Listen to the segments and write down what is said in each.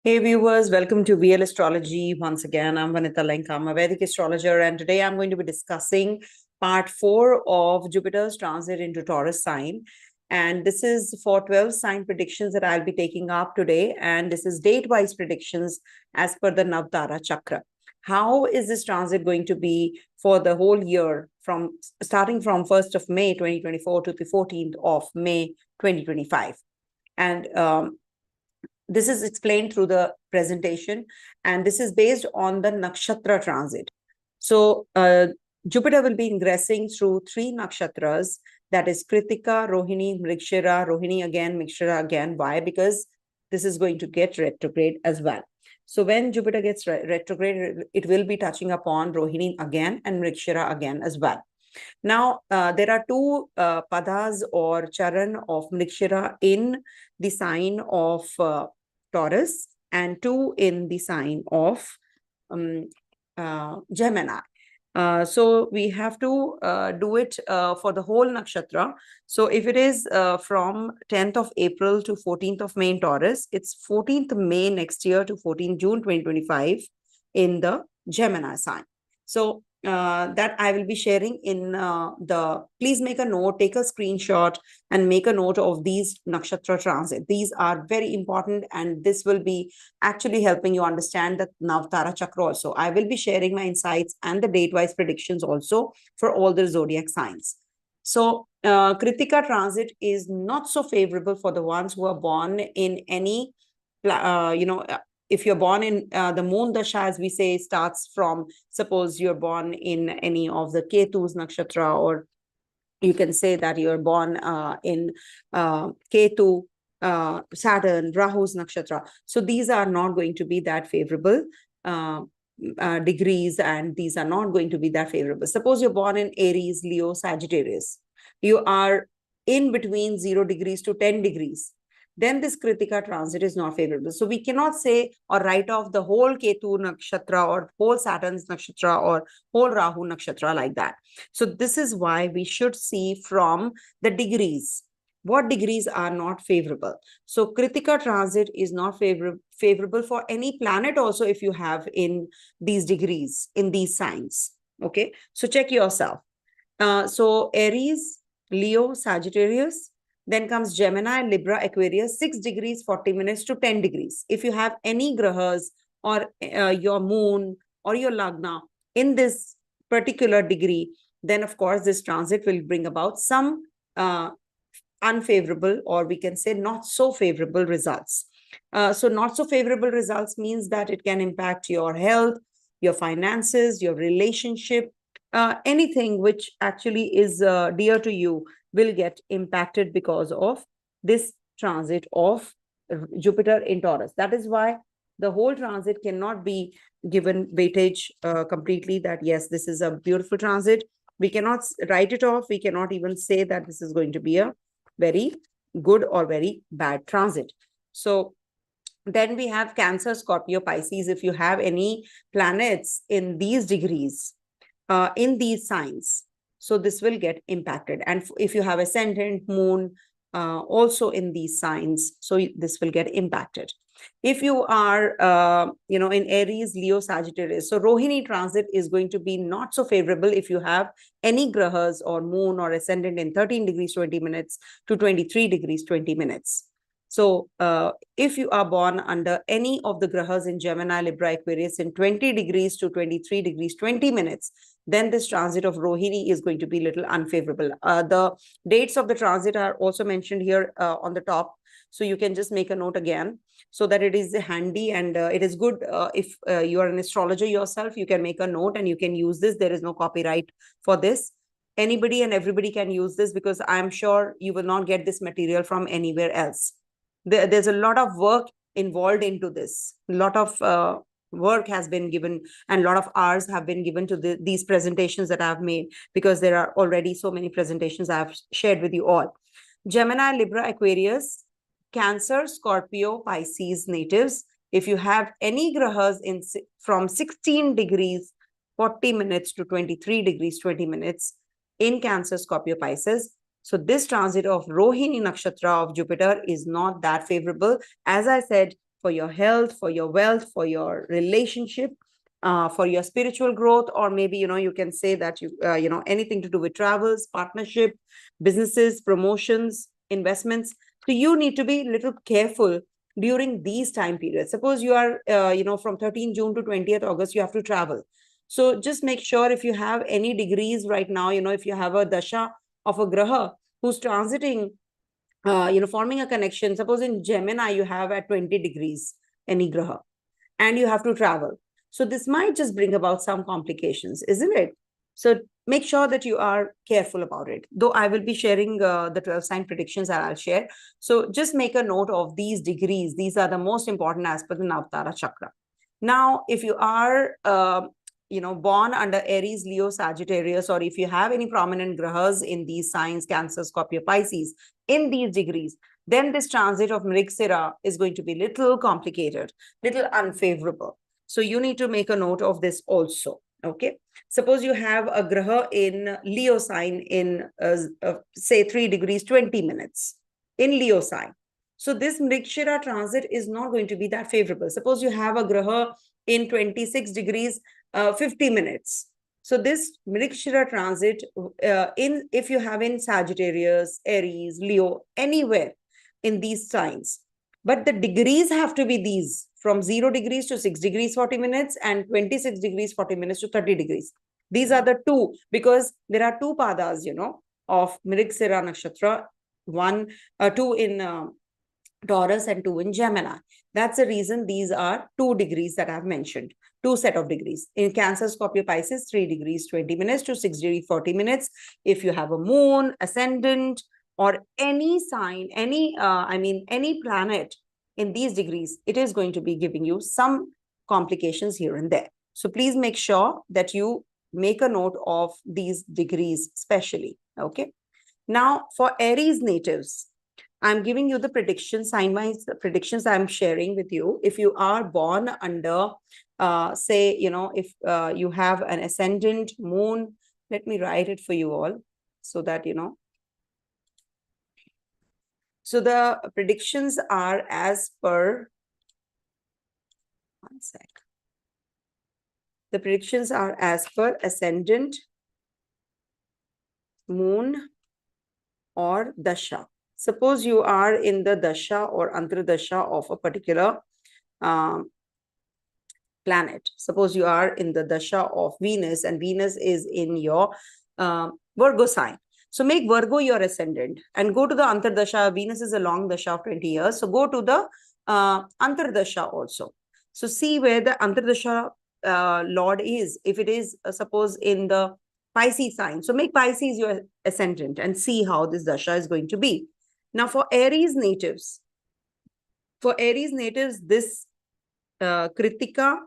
Hey viewers, welcome to VL Astrology. Once again, I'm Vanita Lenka. I'm a Vedic astrologer, and today I'm going to be discussing part 4 of Jupiter's transit into Taurus sign. And this is for 12 sign predictions that I'll be taking up today. And this is date-wise predictions as per the Navtara Chakra. How is this transit going to be for the whole year, from starting from 1st of May 2024 to the 14th of May 2025? And this is explained through the presentation, and this is based on the nakshatra transit. So Jupiter will be ingressing through 3 nakshatras, that is Kritika, Rohini, Mrigashira, Rohini again, Mrigashira again. Why? Because this is going to get retrograde as well. So when Jupiter gets retrograde, it will be touching upon Rohini again and Mrigashira again as well. Now, there are 2 padas or charan of Mrigashira in the sign of Taurus and 2 in the sign of Gemini. So we have to do it for the whole nakshatra. So if it is from 10th of April to 14th of May in Taurus, it's 14th May next year to 14th June 2025 in the Gemini sign. So that I will be sharing in please make a note, take a screenshot and make a note of these nakshatra transit. These are very important, and this will be actually helping you understand the Navtara Chakra also. I will be sharing my insights and the date-wise predictions also for all the zodiac signs. So Kritika transit is not so favorable for the ones who are born in any, if you're born in the moon dasha, as we say, starts from, suppose you're born in any of the Ketu's nakshatra, or you can say that you're born in Ketu, Saturn, Rahu's nakshatra. So these are not going to be that favorable degrees, and these are not going to be that favorable. Suppose you're born in Aries, Leo, Sagittarius. You are in between 0 degrees to 10 degrees. Then this Kritika transit is not favorable. So we cannot say or write off the whole Ketu nakshatra or whole Saturn's nakshatra or whole Rahu nakshatra like that. So this is why we should see from the degrees. What degrees are not favorable? So Kritika transit is not favorable for any planet also if you have in these degrees, in these signs. Okay, so check yourself. So Aries, Leo, Sagittarius, then comes Gemini, Libra, Aquarius, 6 degrees, 40 minutes to 10 degrees. If you have any grahas or your moon or your lagna in this particular degree, then of course this transit will bring about some unfavorable, or we can say not so favorable results. So not so favorable results means that it can impact your health, your finances, your relationship, anything which actually is dear to you will get impacted because of this transit of Jupiter in Taurus. That is why the whole transit cannot be given weightage completely that, yes, this is a beautiful transit. We cannot write it off. We cannot even say that this is going to be a very good or very bad transit. So then we have Cancer, Scorpio, Pisces. If you have any planets in these degrees, in these signs, so this will get impacted. And if you have ascendant, moon also in these signs, so this will get impacted. If you are, in Aries, Leo, Sagittarius, so Rohini transit is going to be not so favorable if you have any grahas or moon or ascendant in 13 degrees 20 minutes to 23 degrees 20 minutes. So if you are born under any of the grahas in Gemini, Libra, Aquarius in 20 degrees to 23 degrees 20 minutes, then this transit of Rohini is going to be a little unfavorable. The dates of the transit are also mentioned here on the top. So you can just make a note again so that it is handy, and it is good if you are an astrologer yourself, you can make a note and you can use this. There is no copyright for this. Anybody and everybody can use this, because I'm sure you will not get this material from anywhere else. There's a lot of work involved into this. A lot of work has been given, and a lot of hours have been given to these presentations that I've made, because there are already so many presentations I've shared with you all. Gemini, Libra, Aquarius, Cancer, Scorpio, Pisces natives, if you have any grahas from 16 degrees 40 minutes to 23 degrees 20 minutes in Cancer, Scorpio, Pisces, so this transit of Rohini nakshatra of Jupiter is not that favorable. As I said, for your health, for your wealth, for your relationship, for your spiritual growth, or maybe, you can say that anything to do with travels, partnership, businesses, promotions, investments. So you need to be a little careful during these time periods. Suppose you are, from 13 June to 20th August, you have to travel. So just make sure, if you have any degrees right now, if you have a dasha of a graha who's transiting, forming a connection. Suppose in Gemini, you have at 20 degrees any graha, and you have to travel. So this might just bring about some complications, isn't it? So make sure that you are careful about it. Though I will be sharing the 12 sign predictions that I'll share. So just make a note of these degrees. These are the most important as per the Navtara Chakra. Now, if you are, born under Aries, Leo, Sagittarius, or if you have any prominent grahas in these signs, Cancer, Scorpio, Pisces, in these degrees, then this transit of Mriksira is going to be little complicated, little unfavorable. So you need to make a note of this also. Okay. Suppose you have a graha in Leo sign in, say, 3 degrees, 20 minutes in Leo sign. So this Mrikshira transit is not going to be that favorable. Suppose you have a graha in 26 degrees, 50 minutes. So this Mrikshira transit, if you have in Sagittarius, Aries, Leo, anywhere in these signs, but the degrees have to be these, from 0 degrees to 6 degrees 40 minutes and 26 degrees 40 minutes to 30 degrees. These are the two, because there are two padas, of Mriksira Nakshatra, two in Taurus and 2 in Gemini. That's the reason these are 2 degrees that I've mentioned, 2 set of degrees. In Cancer, Scorpio, Pisces, 3 degrees 20 minutes to 6 degrees 40 minutes. If you have a moon, ascendant, or any sign, any planet in these degrees, it is going to be giving you some complications here and there. So please make sure that you make a note of these degrees specially. Okay. Now, for Aries natives, I'm giving you the predictions, sign-wise predictions I'm sharing with you. If you are born under, say, if you have an ascendant moon, let me write it for you all so that, So the predictions are as per, one sec. The predictions are as per ascendant, moon, or dasha. Suppose you are in the dasha or antardasha of a particular planet. Suppose you are in the dasha of Venus, and Venus is in your Virgo sign. So make Virgo your ascendant and go to the antardasha. Venus is a long dasha of 20 years. So go to the antardasha also. So see where the antardasha Lord is. If it is, suppose, in the Pisces sign. So make Pisces your ascendant and see how this dasha is going to be. Now, for Aries natives, this Kritika,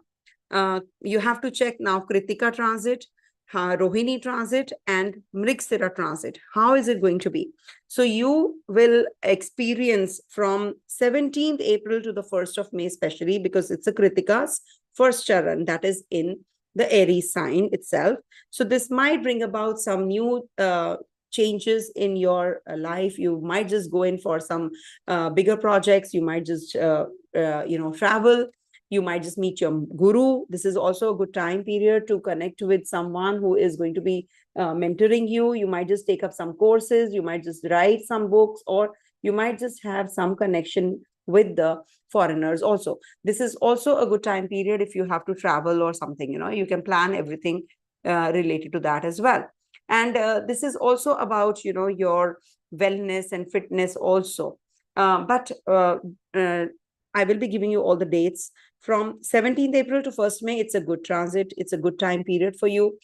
you have to check now Kritika transit, Rohini transit, and Mriksira transit. How is it going to be? So you will experience from 17th April to the 1st of May, especially because it's a Kritika's first charan, that is in the Aries sign itself. So this might bring about some new changes in your life. You might just go in for some bigger projects. You might just, travel. You might just meet your guru. This is also a good time period to connect with someone who is going to be mentoring you. You might just take up some courses. You might just write some books, or you might just have some connection with the foreigners also. This is also a good time period if you have to travel or something, you can plan everything related to that as well. And this is also about, your wellness and fitness also. But I will be giving you all the dates. From 17th April to 1st May, it's a good transit. It's a good time period for you.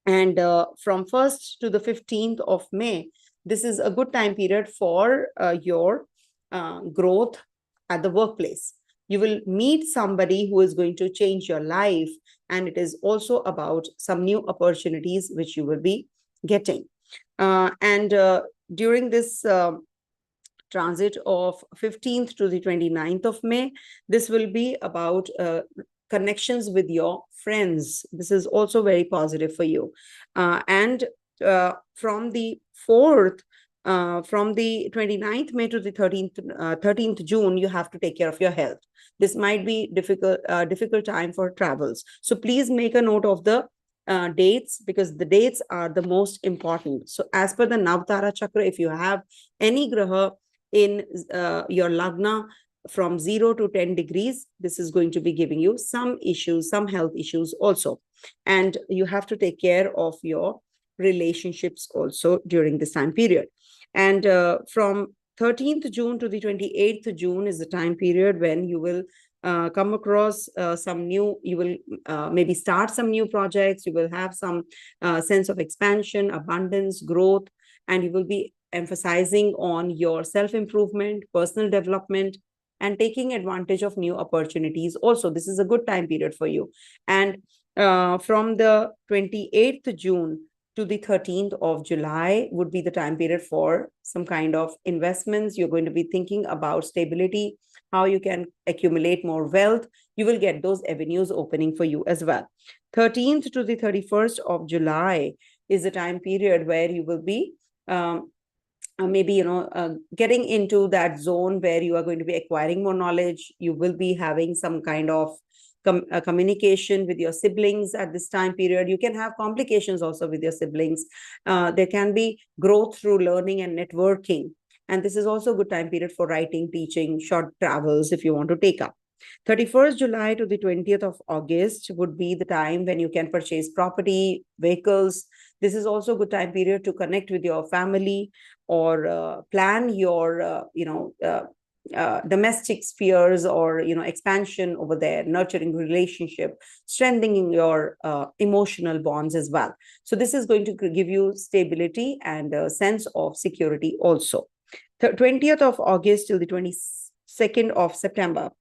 And from 1st to the 15th of May, this is a good time period for your growth at the workplace. You will meet somebody who is going to change your life. And it is also about some new opportunities which you will be getting. During this transit of 15th to the 29th of May, this will be about connections with your friends. This is also very positive for you. From the 4th From the 29th May to the 13th June, you have to take care of your health. This might be difficult time for travels. So please make a note of the dates, because the dates are the most important. So as per the Navtara Chakra, if you have any graha in your lagna from 0 to 10 degrees, this is going to be giving you some issues, some health issues also. And you have to take care of your relationships also during this time period. And from 13th June to the 28th June is the time period when you will come across you will maybe start some new projects, you will have some sense of expansion, abundance, growth, and you will be emphasizing on your self-improvement, personal development, and taking advantage of new opportunities. Also, this is a good time period for you. And from the 28th June to the 13th of July would be the time period for some kind of investments. You're going to be thinking about stability, how you can accumulate more wealth. You will get those avenues opening for you as well. 13th to the 31st of July is a time period where you will be maybe getting into that zone where you are going to be acquiring more knowledge. You will be having some kind of communication with your siblings at this time period. You can have complications also with your siblings. There can be growth through learning and networking. And this is also a good time period for writing, teaching, short travels if you want to take up. 31st July to the 20th of August would be the time when you can purchase property, vehicles. This is also a good time period to connect with your family or plan your, domestic spheres or, expansion over there, nurturing relationship, strengthening your emotional bonds as well. So this is going to give you stability and a sense of security also. 20th of August till the 22nd of September.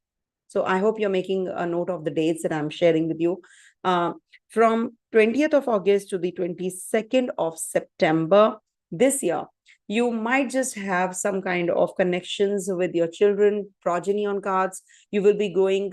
So I hope you're making a note of the dates that I'm sharing with you. From 20th of August to the 22nd of September this year, you might just have some kind of connections with your children, progeny on cards. You will be going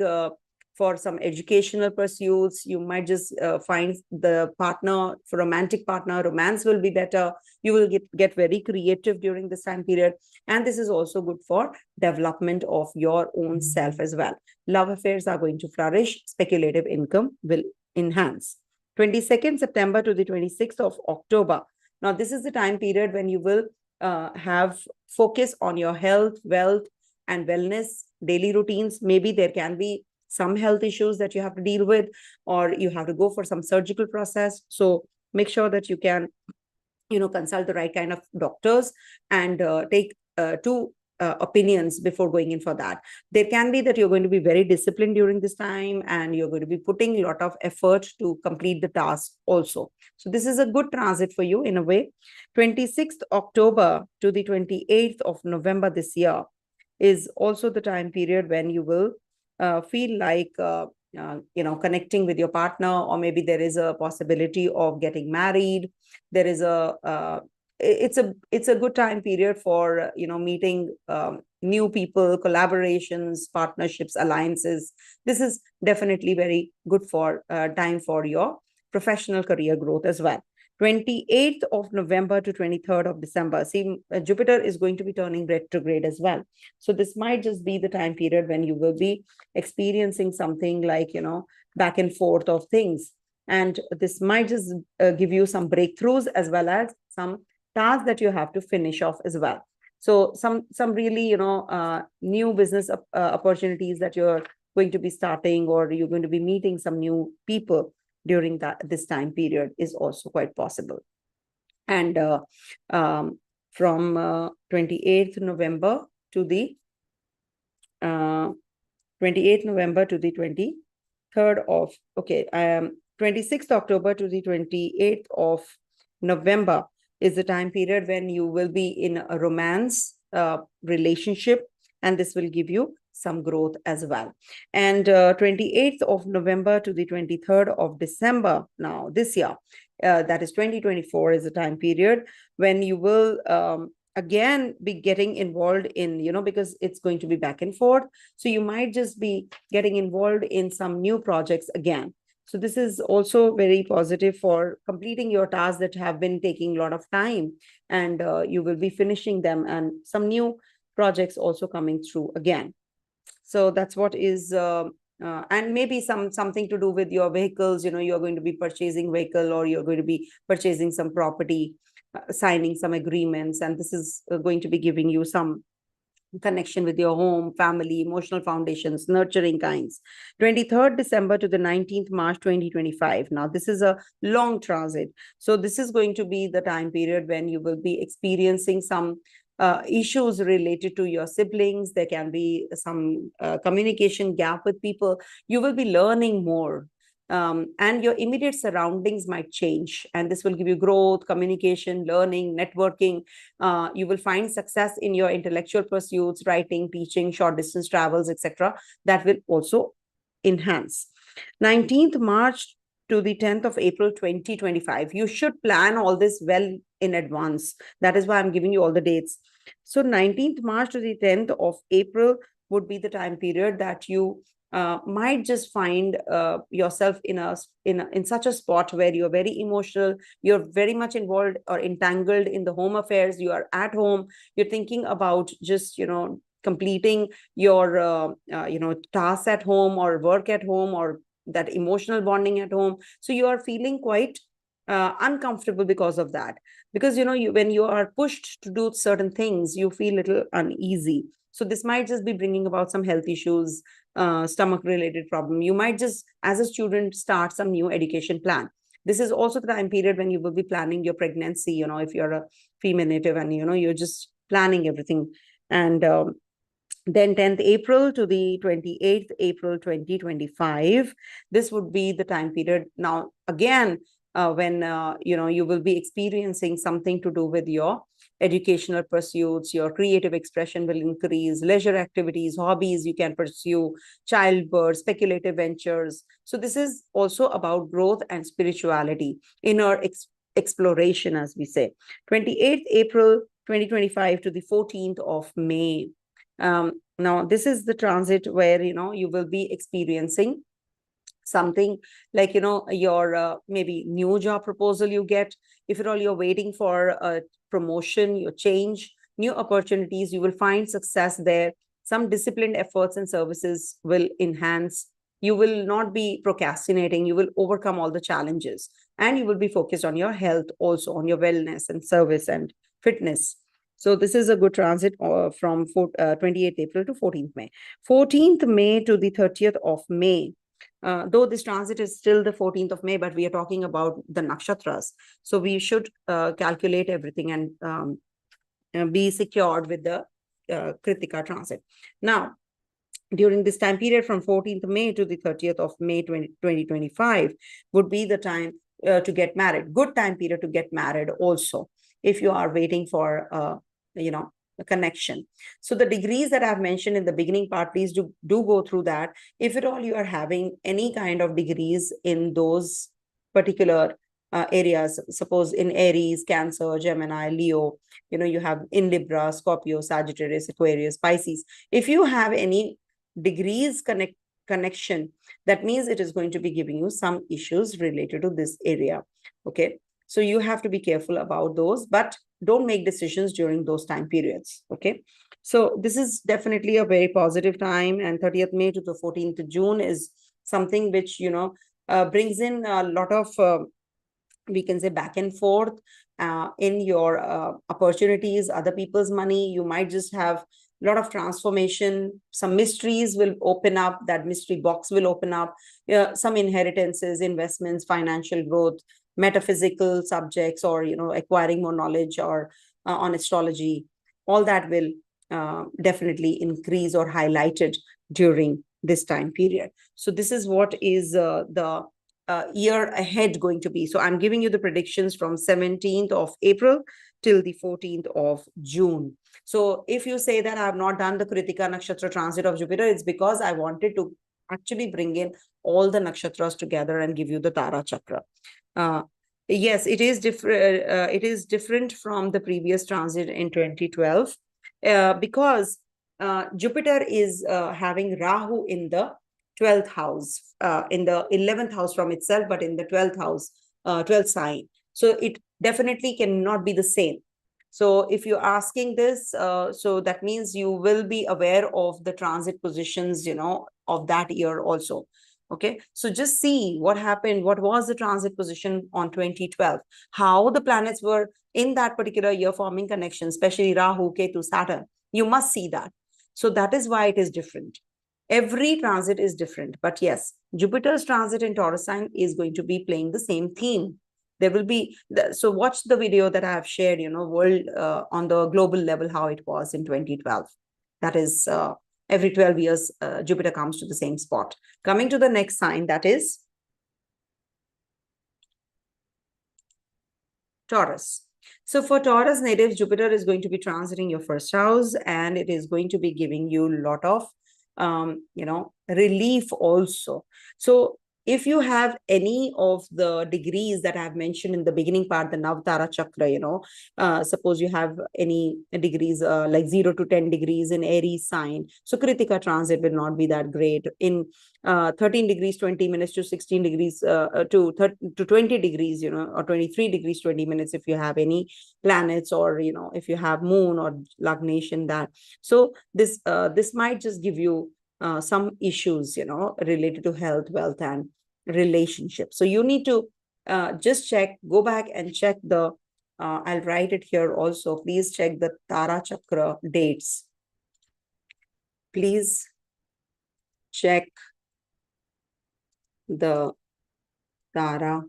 for some educational pursuits. You might just find the partner, for romantic partner, romance will be better. You will get very creative during this time period. And this is also good for development of your own self as well. Love affairs are going to flourish. Speculative income will enhance. 22nd September to the 26th of October. Now, this is the time period when you will have focus on your health, wealth, and wellness, daily routines. Maybe there can be some health issues that you have to deal with, or you have to go for some surgical process. So make sure that you can, consult the right kind of doctors and take two opinions before going in for that. There can be that you're going to be very disciplined during this time and you're going to be putting a lot of effort to complete the task also. So this is a good transit for you in a way. 26th October to the 28th of November this year is also the time period when you will feel like connecting with your partner, or maybe there is a possibility of getting married. There is it's a good time period for meeting new people, collaborations, partnerships, alliances. This is definitely very good for time for your professional career growth as well. 28th of November to 23rd of December. See, Jupiter is going to be turning retrograde as well. So this might just be the time period when you will be experiencing something like, back and forth of things. And this might just give you some breakthroughs as well as some tasks that you have to finish off as well. So some really, new business opportunities that you're going to be starting, or you're going to be meeting some new people during this time period is also quite possible. And from 28th November to the 28th November to the 23rd of 26th October to the 28th of November is the time period when you will be in a romance relationship, and this will give you some growth as well. And 28th of November to the 23rd of December now this year, that is 2024, is the time period when you will again be getting involved in, because it's going to be back and forth. So you might just be getting involved in some new projects again. So this is also very positive for completing your tasks that have been taking a lot of time, and you will be finishing them, and some new projects also coming through again. So that's what is and maybe something to do with your vehicles. You're going to be purchasing vehicle, or you're going to be purchasing some property, signing some agreements, and this is going to be giving you some connection with your home, family, emotional foundations, nurturing kinds. 23rd December to the 19th March 2025. Now, this is a long transit. So this is going to be the time period when you will be experiencing some issues related to your siblings. There can be some communication gap with people. You will be learning more. And your immediate surroundings might change, and this will give you growth, communication, learning, networking. You will find success in your intellectual pursuits, writing, teaching, short distance travels, etc. That will also enhance. 19th March to the 10th of April 2025. You should plan all this well in advance. That is why I'm giving you all the dates. So 19th March to the 10th of April would be the time period that you might just find yourself in such a spot where you're very emotional, you're very much involved or entangled in the home affairs. You are at home, you're thinking about just completing your tasks at home, or work at home, or that emotional bonding at home. So you are feeling quite uncomfortable because of that, because when you are pushed to do certain things, you feel a little uneasy. So this might just be bringing about some health issues, stomach related problem. You might just, as a student, start some new education plan. This is also the time period when you will be planning your pregnancy, if you're a female native, and you're just planning everything. And then 10th April to the 28th April 2025, this would be the time period now again when you will be experiencing something to do with your educational pursuits. Your creative expression will increase, leisure activities, hobbies you can pursue, childbirth, speculative ventures. So this is also about growth and spirituality, inner exploration, as we say. 28th April 2025 to the 14th of May. Now this is the transit where you will be experiencing something like your maybe new job proposal you get. If at all you're waiting for a promotion, your change, new opportunities, you will find success there. Some disciplined efforts and services will enhance. You will not be procrastinating. You will overcome all the challenges, and you will be focused on your health, also on your wellness and service and fitness. So this is a good transit from 28th April to 14th May. 14th May to the 30th of May. Though this transit is still the 14th of May, but we are talking about the nakshatras. So we should calculate everything and be secured with the Kritika transit. Now, during this time period from 14th May to the 30th of May 2025 would be the time to get married. Good time period to get married also, if you are waiting for a connection. So the degrees that I've mentioned in the beginning part, please do go through that. If at all you are having any kind of degrees in those particular areas, suppose in Aries, Cancer, Gemini, Leo, you have in Libra, Scorpio, Sagittarius, Aquarius, Pisces. If you have any degrees connection, that means it is going to be giving you some issues related to this area. Okay, so you have to be careful about those, but don't make decisions during those time periods. Okay, so this is definitely a very positive time, and 30th May to the 14th June is something which brings in a lot of we can say back and forth in your opportunities, other people's money. You might just have a lot of transformation. Some mysteries will open up. That mystery box will open up. Some inheritances, investments, financial growth, metaphysical subjects, or acquiring more knowledge or on astrology. All that will definitely increase or highlighted during this time period. So this is what is the year ahead going to be. So I'm giving you the predictions from 17th of April till the 14th of June. So if you say that I have not done the Kritika Nakshatra transit of Jupiter, it's because I wanted to actually bring in all the nakshatras together and give you the Tara Chakra. Yes, it is different. It is different from the previous transit in 2012 because Jupiter is having Rahu in the 12th house, in the 11th house from itself, but in the 12th house, 12th sign. So it definitely cannot be the same. So if you're asking this, so that means you will be aware of the transit positions, of that year also. Okay, so just see what happened, what was the transit position on 2012, how the planets were in that particular year forming connections, especially Rahu, Ketu, Saturn. You must see that. So that is why it is different. Every transit is different. But yes, Jupiter's transit in Taurus sign is going to be playing the same theme. There will be, so watch the video that I have shared, world on the global level, how it was in 2012. That is every 12 years, Jupiter comes to the same spot. Coming to the next sign, that is Taurus. So for Taurus natives, Jupiter is going to be transiting your first house, and it is going to be giving you a lot of, relief also. So if you have any of the degrees that I've mentioned in the beginning part, the Navtara Chakra, suppose you have any degrees like 0 to 10 degrees in Aries sign, so Kritika transit will not be that great. In 13 degrees 20 minutes to 16 degrees to 20 degrees, or 23 degrees 20 minutes, if you have any planets, or if you have moon or lugnation, that. So this might just give you some issues, related to health, wealth, and relationships. So you need to just check, go back and check the, I'll write it here also. Please check the Tara Chakra dates. Please check the Tara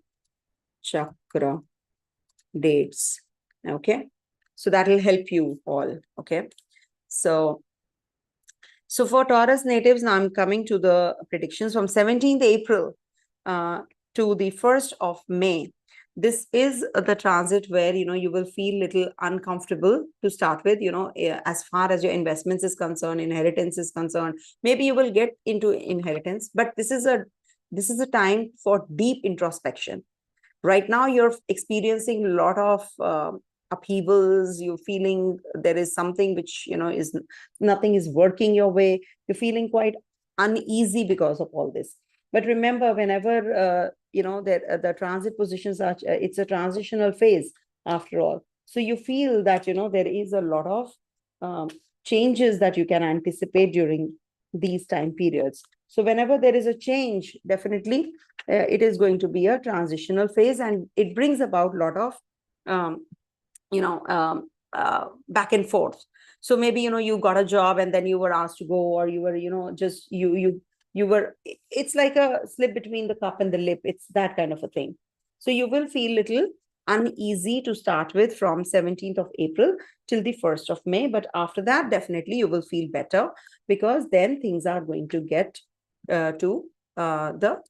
Chakra dates. Okay. So that will help you all. Okay. So for Taurus natives, now I'm coming to the predictions from 17th April to the 1st of May. This is the transit where, you will feel little uncomfortable to start with, as far as your investments is concerned, inheritance is concerned. Maybe you will get into inheritance, but this is a time for deep introspection. Right now, you're experiencing a lot of upheavals. You're feeling there is something which, is nothing is working your way. You're feeling quite uneasy because of all this. But remember, whenever, the transit positions are, it's a transitional phase after all. So you feel that, there is a lot of changes that you can anticipate during these time periods. So whenever there is a change, definitely it is going to be a transitional phase, and it brings about a lot of, back and forth. So maybe, you got a job and then you were asked to go, or you were, just you were, it's like a slip between the cup and the lip. It's that kind of a thing. So you will feel little uneasy to start with from 17th of April till the 1st of May. But after that, definitely you will feel better, because then things are going to get to the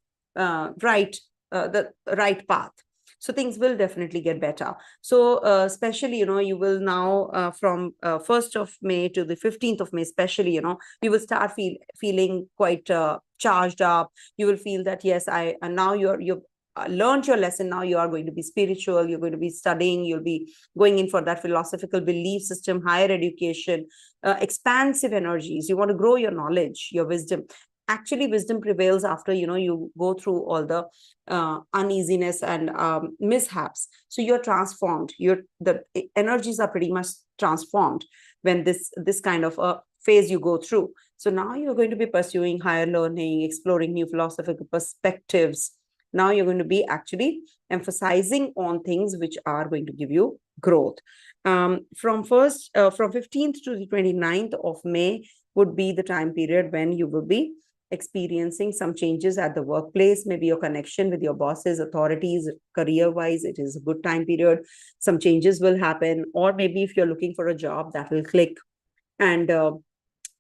right path. So things will definitely get better. So especially, you will now from 1st of May to the 15th of May, especially, you will start feeling quite charged up. You will feel that, yes, and now you've learned your lesson. Now you are going to be spiritual. You're going to be studying. You'll be going in for that philosophical belief system, higher education, expansive energies. You want to grow your knowledge, your wisdom. Actually, wisdom prevails after, you go through all the uneasiness and mishaps. So you're transformed. The energies are pretty much transformed when this kind of a phase you go through. So now you're going to be pursuing higher learning, exploring new philosophical perspectives. Now you're going to be actually emphasizing on things which are going to give you growth. From 15th to the 29th of May would be the time period when you will be experiencing some changes at the workplace. Maybe your connection with your bosses, authorities, career-wise, it is a good time period. Some changes will happen. Or maybe if you're looking for a job, that will click, and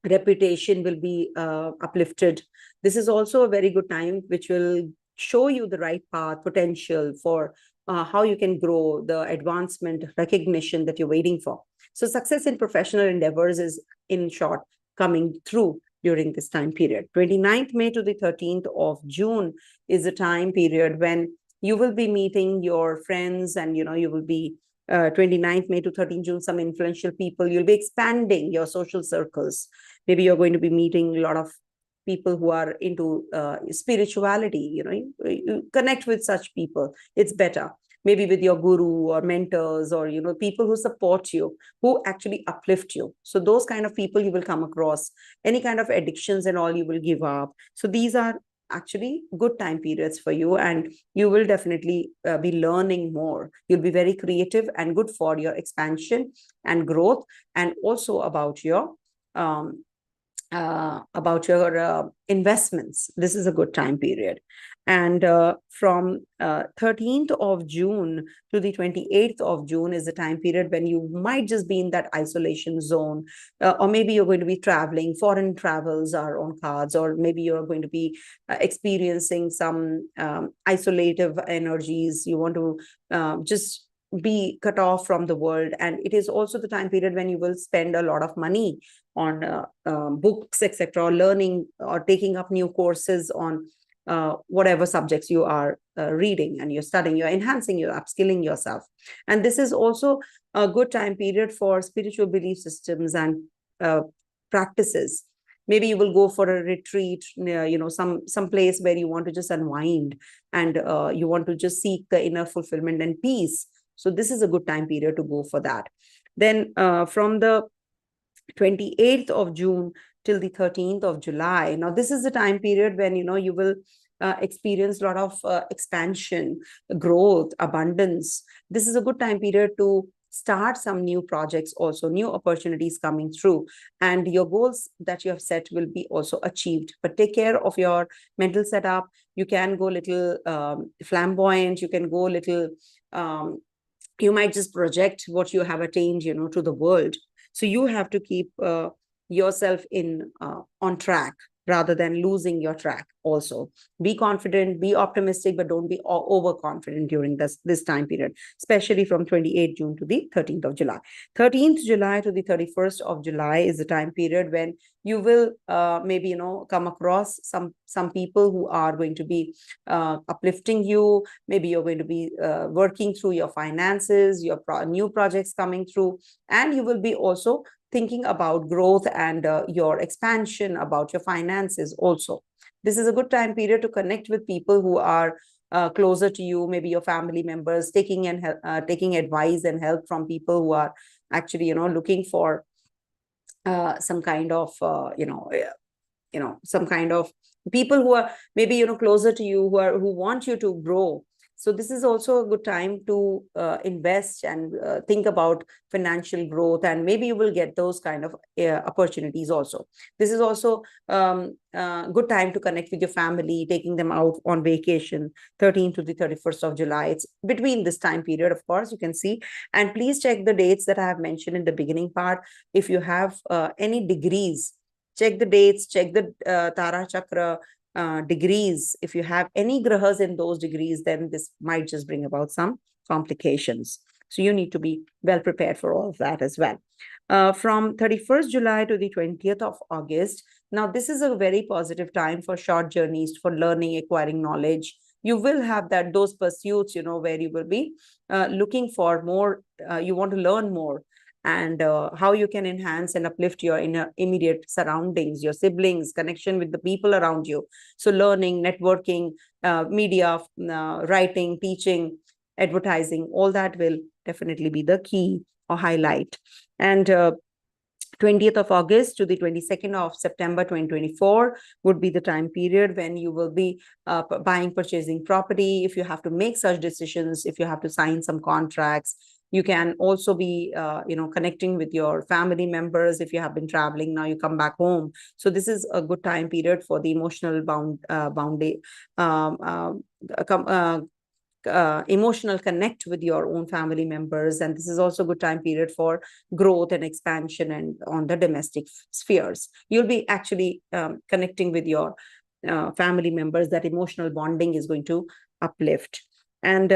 reputation will be uplifted. This is also a very good time which will show you the right path, potential for how you can grow, the advancement, recognition that you're waiting for. So success in professional endeavors is, in short, coming through during this time period. 29th May to the 13th of June is a time period when you will be meeting your friends, and, you will be 29th May to 13th June, some influential people. You'll be expanding your social circles. Maybe you're going to be meeting a lot of people who are into spirituality. You connect with such people. It's better. Maybe with your guru or mentors, or people who support you, who actually uplift you. So those kind of people you will come across. Any kind of addictions and all you will give up. So these are actually good time periods for you, and you will definitely be learning more. You'll be very creative and good for your expansion and growth, and also about your investments. This is a good time period. And from 13th of June to the 28th of June is the time period when you might just be in that isolation zone, or maybe you're going to be traveling. Foreign travels are on cards, or maybe you're going to be experiencing some isolative energies. You want to just be cut off from the world. And it is also the time period when you will spend a lot of money on books, etc., or learning or taking up new courses on whatever subjects you are reading and you're studying. You're enhancing, you're upskilling yourself. And this is also a good time period for spiritual belief systems and practices. Maybe you will go for a retreat, some place where you want to just unwind, and you want to just seek the inner fulfillment and peace. So this is a good time period to go for that. Then from the 28th of June till the 13th of July. Now, this is the time period when, you will experience a lot of expansion, growth, abundance. This is a good time period to start some new projects, also new opportunities coming through, and your goals that you have set will be also achieved. But take care of your mental setup. You can go a little flamboyant. You can go a little, you might just project what you have attained, to the world. So you have to keep yourself on track rather than losing your track. Also, be confident, be optimistic, but don't be overconfident during this time period, especially from 28th June to the 13th of July. 13th July to the 31st of July is the time period when you will maybe come across some people who are going to be uplifting you. Maybe you're going to be working through your finances, your new projects coming through, and you will be also thinking about growth and your expansion, about your finances also. This is a good time period to connect with people who are closer to you, maybe your family members, taking advice and help from people who are actually, looking for some kind of, some kind of people who are maybe, closer to you, who want you to grow. So this is also a good time to invest and think about financial growth, and maybe you will get those kind of opportunities also. This is also good time to connect with your family, taking them out on vacation, 13th to the 31st of July. It's between this time period, of course, you can see. And please check the dates that I have mentioned in the beginning part. If you have any degrees, check the dates, check the Tara Chakra degrees. If you have any grahas in those degrees, then this might just bring about some complications. So you need to be well prepared for all of that as well. From 31st July to the 20th of August, now this is a very positive time for short journeys, for learning, acquiring knowledge. You will have those pursuits, where you will be looking for more, you want to learn more, and how you can enhance and uplift your immediate surroundings, your siblings, connection with the people around you. So learning, networking, media, writing, teaching, advertising, all that will definitely be the key or highlight. And 20th of August to the 22nd of September 2024 would be the time period when you will be buying, purchasing property. If you have to make such decisions, if you have to sign some contracts, you can also be, connecting with your family members. If you have been traveling, now you come back home. So this is a good time period for the emotional emotional connect with your own family members. And this is also a good time period for growth and expansion and on the domestic spheres. You'll be actually connecting with your family members. That emotional bonding is going to uplift. And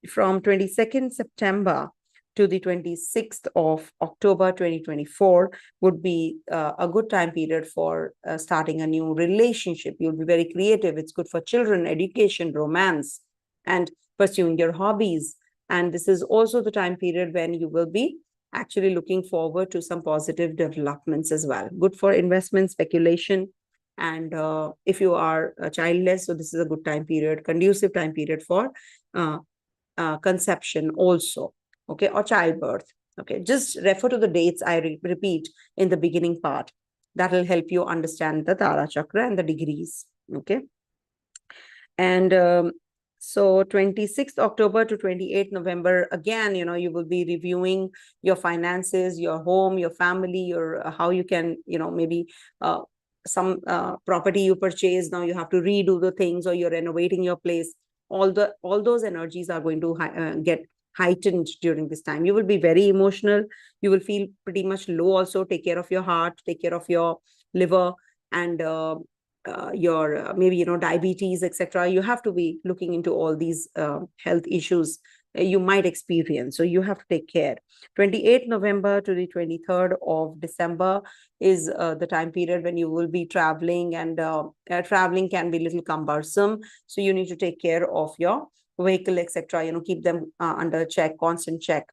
from 22nd September to the 26th of October 2024 would be a good time period for starting a new relationship. You'll be very creative. It's good for children, education, romance, and pursuing your hobbies. And this is also the time period when you will be actually looking forward to some positive developments as well. Good for investment, speculation, And if you are childless, so this is a good time period, conducive time period for conception also, okay, or childbirth. Okay, just refer to the dates I repeat in the beginning part. That will help you understand the Tara Chakra and the degrees. Okay. And so 26th October to 28th November, again, you will be reviewing your finances, your home, your family, your how you can, maybe some property you purchase, now you have to redo the things, or you're renovating your place. All those energies are going to get heightened during this time. You will be very emotional. You will feel pretty much low also. Take care of your heart, take care of your liver, and your maybe diabetes, etc. You have to be looking into all these health issues you might experience, so you have to take care. 28th November to the 23rd of December is the time period when you will be traveling, and traveling can be a little cumbersome, so you need to take care of your vehicle, etc. Keep them under check, constant check.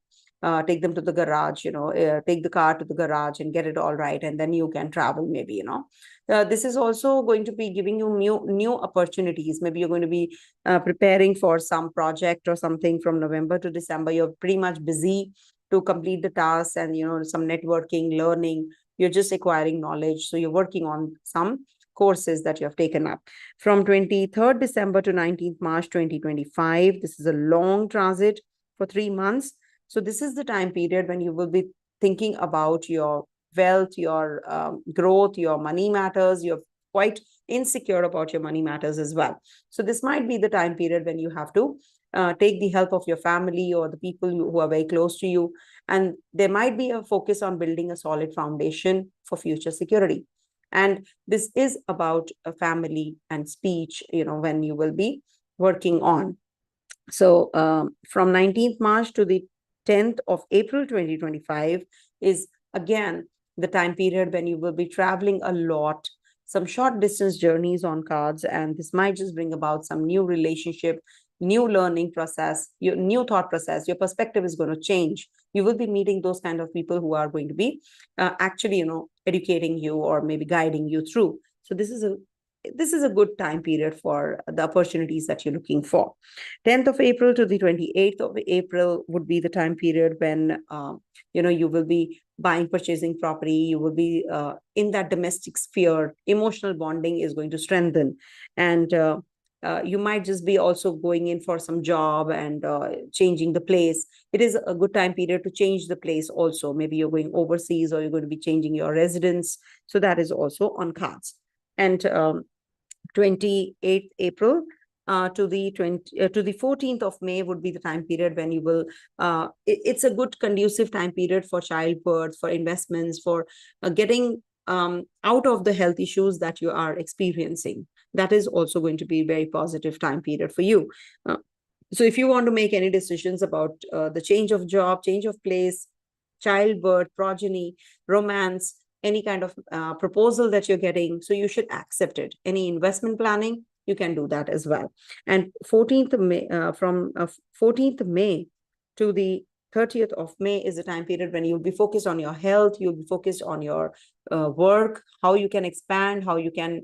Take them to the garage, take the car to the garage and get it all right, and then you can travel. Maybe this is also going to be giving you new opportunities. Maybe you're going to be preparing for some project or something. From November to December, you're pretty much busy to complete the tasks, and some networking, learning. You're just acquiring knowledge, so you're working on some courses that you have taken up. From 23rd December to 19th March 2025, this is a long transit for 3 months. So this is the time period when you will be thinking about your wealth, your growth, your money matters. You're quite insecure about your money matters as well. So this might be the time period when you have to take the help of your family or the people who are very close to you. And there might be a focus on building a solid foundation for future security. And this is about a family and speech, when you will be working on. So from 19th March to the 10th of April 2025 is again the time period when you will be traveling a lot, some short distance journeys on cards, and this might just bring about some new relationship, new learning process, your new thought process. Your perspective is going to change. You will be meeting those kind of people who are going to be actually, educating you or maybe guiding you through. So this is a good time period for the opportunities that you're looking for. 10th of April to the 28th of April would be the time period when, you will be buying, purchasing property. You will be in that domestic sphere. Emotional bonding is going to strengthen. And you might just be also going in for some job and changing the place. It is a good time period to change the place also. Maybe you're going overseas, or you're going to be changing your residence. So that is also on cards. And 28th April to the 14th of May would be the time period when you will. It's a good conducive time period for childbirth, for investments, for getting out of the health issues that you are experiencing. That is also going to be a very positive time period for you. So if you want to make any decisions about the change of job, change of place, childbirth, progeny, romance, any kind of proposal that you're getting, so you should accept it. Any investment planning, you can do that as well. And 14th of May, from 14th of May to the 30th of May is a time period when you'll be focused on your health. You'll be focused on your work, how you can expand, how you can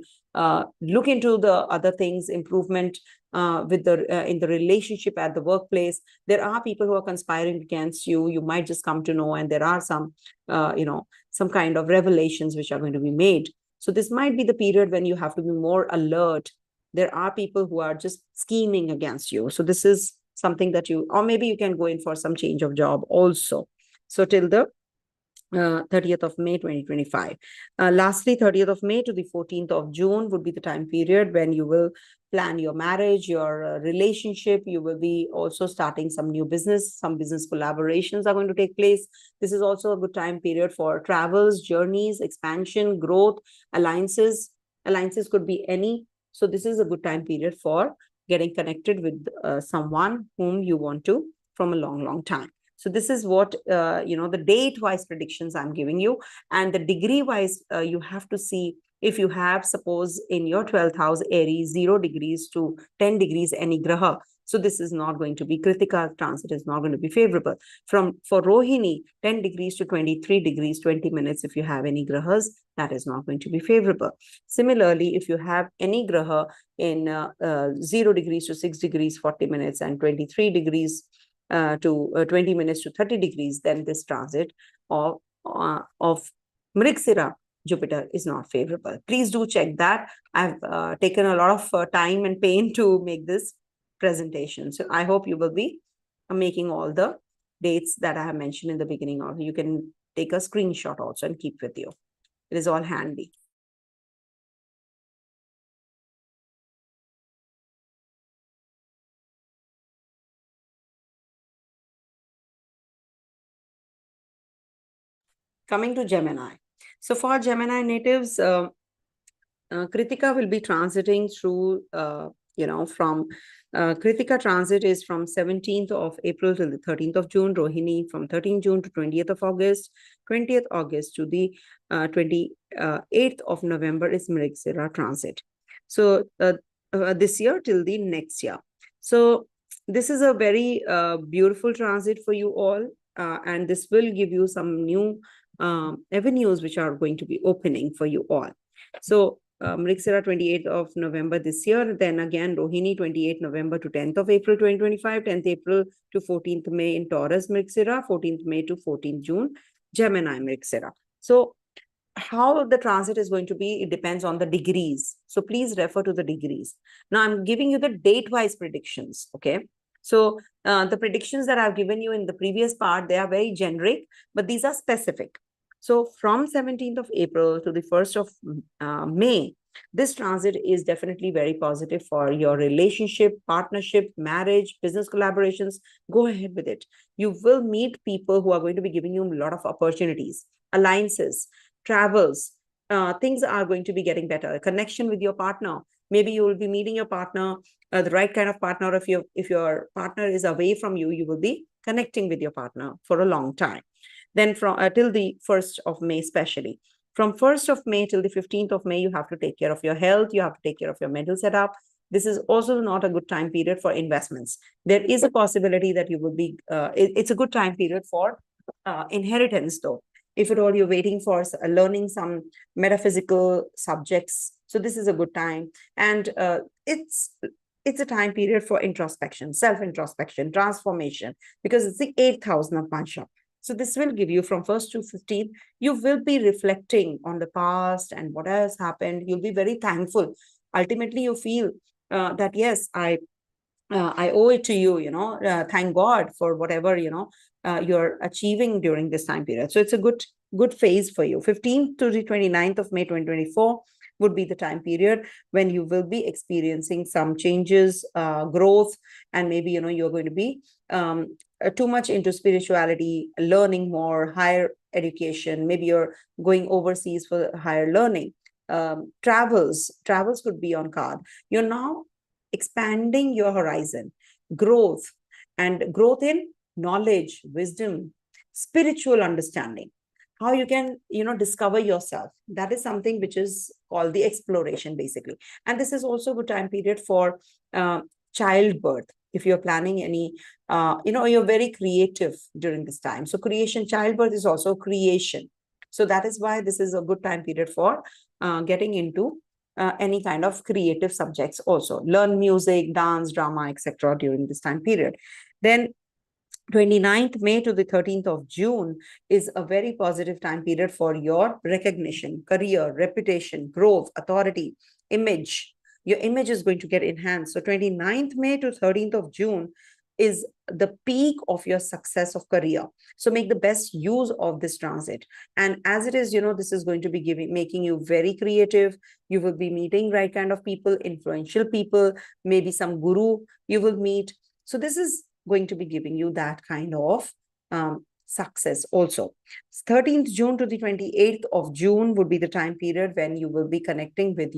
look into the other things, improvement with the in the relationship at the workplace. There are people who are conspiring against you. You might just come to know, and there are some, some kind of revelations which are going to be made. So this might be the period when you have to be more alert. There are people who are just scheming against you. So this is something that you, or maybe you can go in for some change of job also. So till the 30th of May 2025. Lastly, 30th of May to the 14th of June would be the time period when you will plan your marriage, your relationship. You will be also starting some new business. Some business collaborations are going to take place. This is also a good time period for travels, journeys, expansion, growth, alliances. Alliances could be any. So this is a good time period for getting connected with someone whom you want to from a long time. So this is what, the date-wise predictions I'm giving you. And the degree-wise, you have to see If you have, suppose in your 12th house, Aries, 0 degrees to 10 degrees, any graha, so this is not going to be, Kritika transit is not going to be favorable. For Rohini, 10 degrees to 23 degrees, 20 minutes, if you have any grahas, that is not going to be favorable. Similarly, if you have any graha in 0 degrees to 6 degrees, 40 minutes, and 23 degrees to 20 minutes to 30 degrees, then this transit of Mriksira Jupiter is not favorable. Please do check that. I've taken a lot of time and pain to make this presentation. So I hope you will be making all the dates that I have mentioned in the beginning, or you can take a screenshot also and keep with you. It is all handy. Coming to Gemini. So for Gemini natives, Kritika will be transiting through, from Kritika transit is from 17th of April till the 13th of June, Rohini from 13th June to 20th of August, 20th August to the 28th of November is Mriksira transit. So this year till the next year. So this is a very beautiful transit for you all, and this will give you some new avenues which are going to be opening for you all. So Mriksira 28th of November this year, then again Rohini 28th November to 10th of April 2025, 10th April to 14th May in Taurus Mriksira, 14th May to 14th June Gemini Mriksira. So how the transit is going to be, it depends on the degrees. So please refer to the degrees. Now I'm giving you the date-wise predictions, okay? So the predictions that I've given you in the previous part, they are very generic, but these are specific. So from 17th of April to the 1st of May, this transit is definitely very positive for your relationship, partnership, marriage, business collaborations. Go ahead with it. You will meet people who are going to be giving you a lot of opportunities, alliances, travels. Things are going to be getting better. A connection with your partner. Maybe you will be meeting your partner, the right kind of partner. If your partner is away from you, you will be connecting with your partner for a long time. Then from till the 1st of May, especially. From 1st of May till the 15th of May, you have to take care of your health. You have to take care of your mental setup. This is also not a good time period for investments. There is a possibility that you will be, it's a good time period for inheritance though. If at all you're waiting for learning some metaphysical subjects. So this is a good time. And it's a time period for introspection, self-introspection, transformation, because it's the 8th house of Pancha. So this will give you from 1st to 15th, you will be reflecting on the past and what has happened. You'll be very thankful. Ultimately, you feel that, yes, I owe it to you, thank God for whatever, you're achieving during this time period. So it's a good phase for you. 15th to the 29th of May 2024 would be the time period when you will be experiencing some changes, growth, and maybe, you're going to be too much into spirituality, learning more, higher education. Maybe you're going overseas for higher learning. Travels could be on card. You're now expanding your horizon, growth in knowledge, wisdom, spiritual understanding, how you can, discover yourself. That is something which is called the exploration, basically. And this is also a good time period for childbirth. If you're planning any, you're very creative during this time. So creation, childbirth is also creation. So that is why this is a good time period for getting into any kind of creative subjects also. Learn music, dance, drama, etc. during this time period. Then 29th May to the 13th of June is a very positive time period for your recognition, career, reputation, growth, authority, image. Your image is going to get enhanced. So 29th May to 13th of June is the peak of your success of career. So make the best use of this transit. And as it is, this is going to be making you very creative. You will be meeting right kind of people, influential people, maybe some guru you will meet. So this is going to be giving you that kind of success also. 13th June to the 28th of June would be the time period when you will be connecting with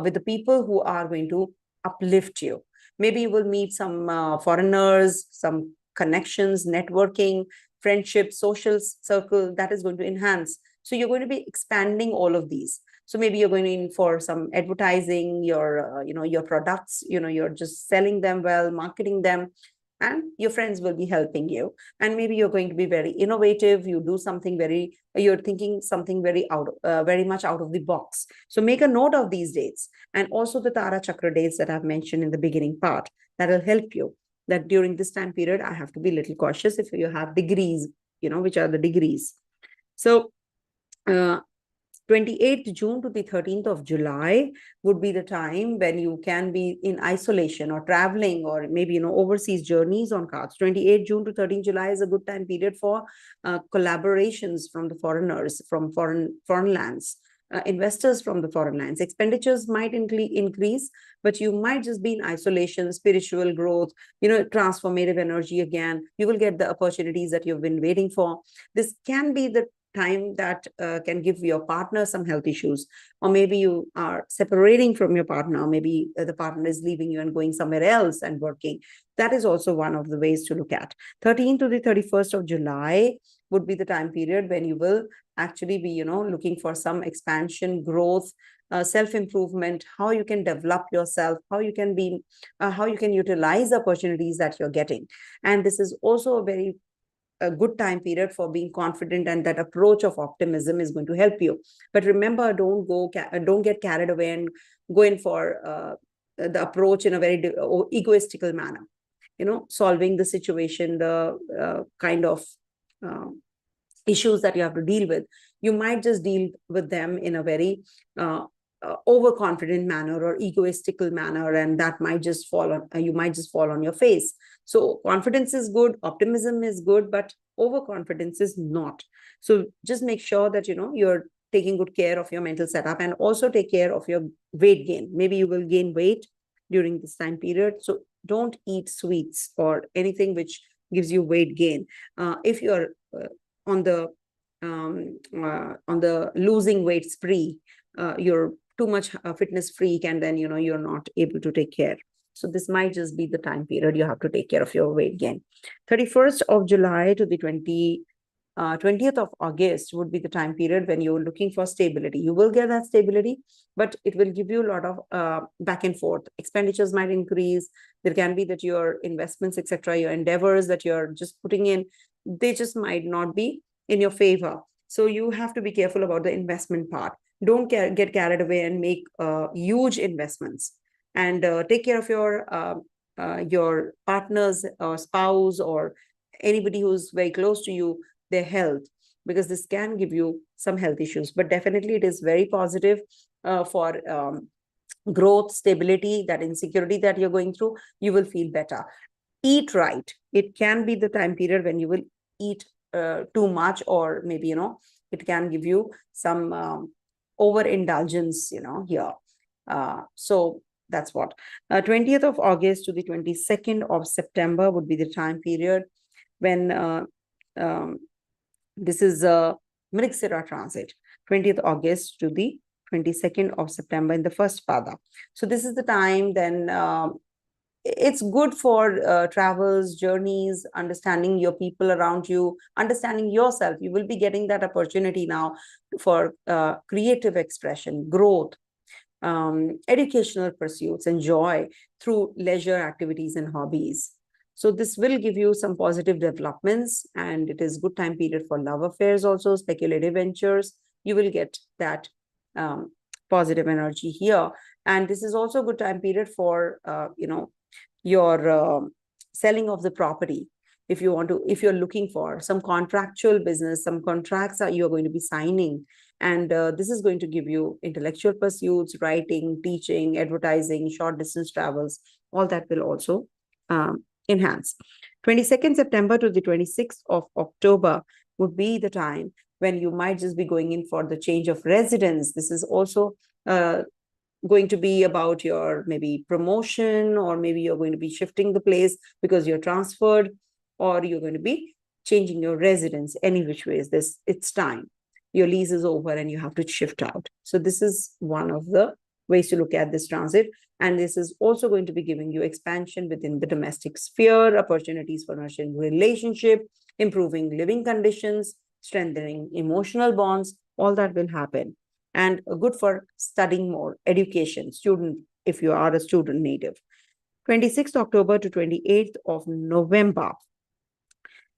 with the people who are going to uplift you. Maybe you will meet some foreigners, some connections, networking, friendship, social circle that is going to enhance. So you're going to be expanding all of these. So maybe you're going in for some advertising, your products, you're just selling them well, marketing them, and your friends will be helping you. And maybe you're going to be very innovative. You're thinking something very much out of the box. So make a note of these dates, and also the Tara Chakra dates that I've mentioned in the beginning part. That will help you. That during this time period, I have to be a little cautious if you have degrees, which are the degrees. So, 28th June to the 13th of July would be the time when you can be in isolation or traveling, or maybe, overseas journeys on cards. 28th June to 13th July is a good time period for collaborations from the foreigners, from foreign lands, investors from the foreign lands. Expenditures might increase, but you might just be in isolation, spiritual growth, transformative energy again. You will get the opportunities that you've been waiting for. This can be the time that can give your partner some health issues, or maybe you are separating from your partner, or maybe the partner is leaving you and going somewhere else and working. That is also one of the ways to look at. 13th to the 31st of July would be the time period when you will actually be, looking for some expansion, growth, self-improvement, how you can develop yourself, how you can utilize the opportunities that you're getting. And this is also a good time period for being confident, and that approach of optimism is going to help you. But remember, don't get carried away and go in for the approach in a very egoistical manner. Solving the situation, the kind of issues that you have to deal with, you might just deal with them in a very overconfident manner or egoistical manner, and that might just you might just fall on your face. So confidence is good, optimism is good, but overconfidence is not. So just make sure that you're taking good care of your mental setup, and also take care of your weight gain. Maybe you will gain weight during this time period, so don't eat sweets or anything which gives you weight gain. If you're on the losing weight spree, you're too much fitness freak, and then you're not able to take care. So this might just be the time period you have to take care of your weight gain. 31st of July to the 20th of August would be the time period when you're looking for stability. You will get that stability, but it will give you a lot of back and forth. Expenditures might increase. There can be that your investments, etc., your endeavors that you're just putting in, they just might not be in your favor. So you have to be careful about the investment part. Don't get carried away and make huge investments. And take care of your partner's or spouse or anybody who's very close to you, their health, because this can give you some health issues. But definitely it is very positive for growth, stability, that insecurity that you're going through. You will feel better. Eat right. It can be the time period when you will eat too much, or maybe, it can give you some overindulgence, here. So that's what. 20th of August to the 22nd of September would be the time period when this is a Mriksira transit. 20th August to the 22nd of September in the first pada. So this is the time then it's good for travels, journeys, understanding your people around you, understanding yourself. You will be getting that opportunity now for creative expression, growth, educational pursuits, and joy through leisure activities and hobbies. So this will give you some positive developments, and it is good time period for love affairs also, speculative ventures. You will get that positive energy here. And this is also a good time period for, your selling of the property. If you're looking for some contractual business, some contracts that you're going to be signing. And this is going to give you intellectual pursuits, writing, teaching, advertising, short distance travels. All that will also enhance. 22nd September to the 26th of October would be the time when you might just be going in for the change of residence. This is also going to be about your maybe promotion, or maybe you're going to be shifting the place because you're transferred, or you're going to be changing your residence. Any which ways, it's time. Your lease is over and you have to shift out. So this is one of the ways to look at this transit. And this is also going to be giving you expansion within the domestic sphere, opportunities for nurturing relationship, improving living conditions, strengthening emotional bonds. All that will happen. and good for studying more, education, student, if you are a student native. 26th October to 28th of November.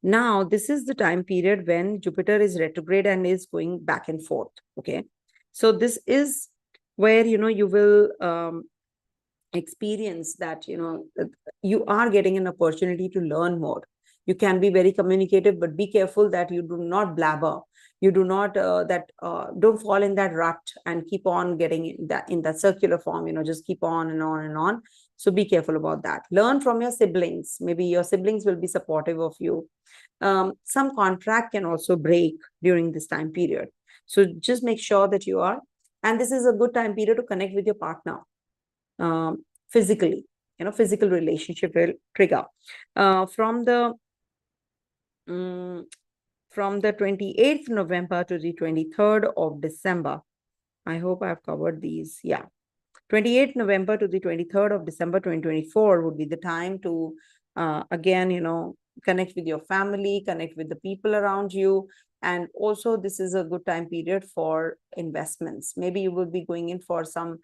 Now, this is the time period when Jupiter is retrograde and is going back and forth. Okay. So this is where, you will experience that, you are getting an opportunity to learn more. You can be very communicative, but be careful that you do not blabber. You do not don't fall in that rut and keep on getting in that circular form, just keep on and on and on. So be careful about that. Learn from your siblings. Maybe your siblings will be supportive of you. Some contract can also break during this time period. So just make sure that you are, and this is a good time period to connect with your partner physically. Physical relationship will trigger. From the 28th November to the 23rd of December. I hope I've covered these. Yeah. 28th November to the 23rd of December 2024 would be the time to, again, connect with your family, connect with the people around you. And also, this is a good time period for investments. Maybe you will be going in for some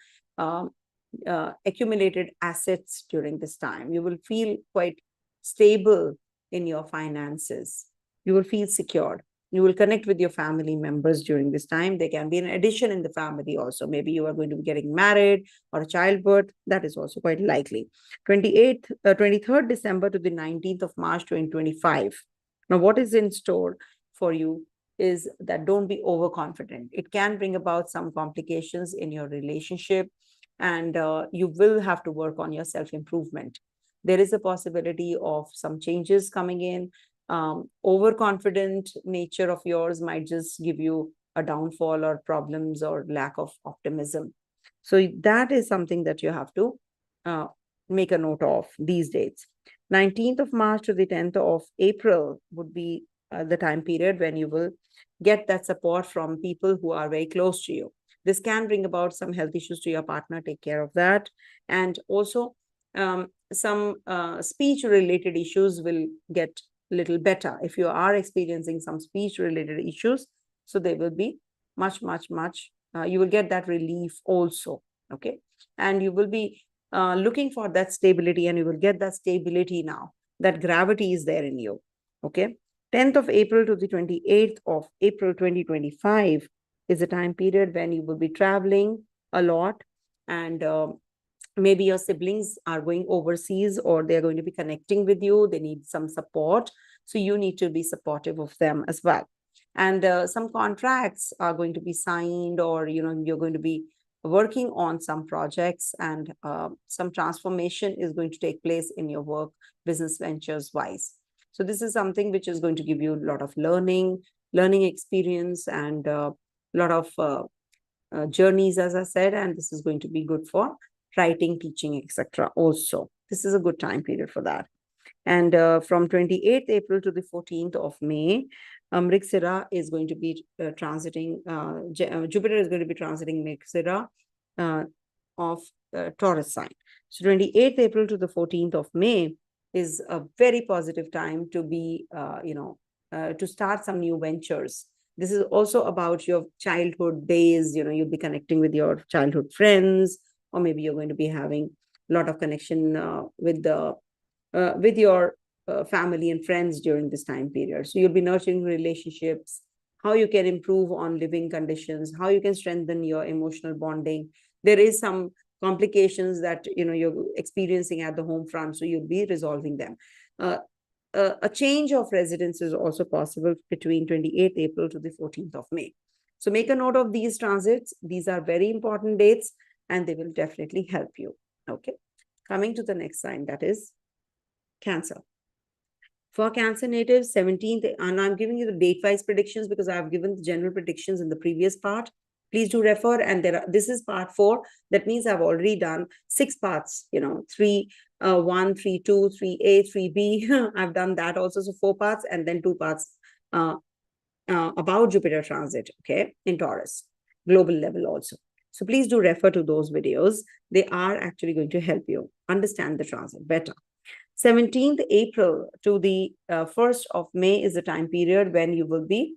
accumulated assets during this time. You will feel quite stable in your finances. You will feel secured. You will connect with your family members during this time. There can be an addition in the family also. Maybe you are going to be getting married or a childbirth. That is also quite likely. 23rd December to the 19th of March 2025. Now, what is in store for you is that don't be overconfident. It can bring about some complications in your relationship, and you will have to work on your self-improvement. There is a possibility of some changes coming in. Overconfident nature of yours might just give you a downfall or problems or lack of optimism. So that is something that you have to make a note of these dates. 19th of March to the 10th of April would be the time period when you will get that support from people who are very close to you. This can bring about some health issues to your partner. Take care of that. And also some speech-related issues will get a little better. If you are experiencing some speech-related issues, so they will be much, you will get that relief also. Okay. And you will be looking for that stability, and you will get that stability now. That gravity is there in you. Okay. 10th of April to the 28th of April 2025 is a time period when you will be traveling a lot, and maybe your siblings are going overseas, or they're going to be connecting with you. They need some support. So you need to be supportive of them as well. And some contracts are going to be signed, or, you're going to be working on some projects, and some transformation is going to take place in your work, business ventures wise. So this is something which is going to give you a lot of learning experience, and a lot of journeys, as I said, and this is going to be good for writing, teaching, etc. Also, this is a good time period for that. And from 28th April to the 14th of May, Mriksira is going to be transiting, Jupiter is going to be transiting Mriksira of Taurus sign. So 28th April to the 14th of May is a very positive time to be, to start some new ventures. This is also about your childhood days. You'll be connecting with your childhood friends, or maybe you're going to be having a lot of connection with your family and friends during this time period. So you'll be nurturing relationships, how you can improve on living conditions, how you can strengthen your emotional bonding. There is some complications that you're experiencing at the home front, so you'll be resolving them. A change of residence is also possible between 28th April to the 14th of May. So make a note of these transits. These are very important dates, and they will definitely help you. Okay. Coming to the next sign, that is Cancer. For Cancer natives, 17th, and I'm giving you the date-wise predictions because I've given the general predictions in the previous part. Please do refer, and this is part 4. That means I've already done 6 parts, 3, 1, 3, 2, 3A, 3B. I've done that also, so 4 parts, and then 2 parts about Jupiter transit, okay, in Taurus, global level also. So please do refer to those videos. They are actually going to help you understand the transit better. 17th April to the 1st of May is the time period when you will be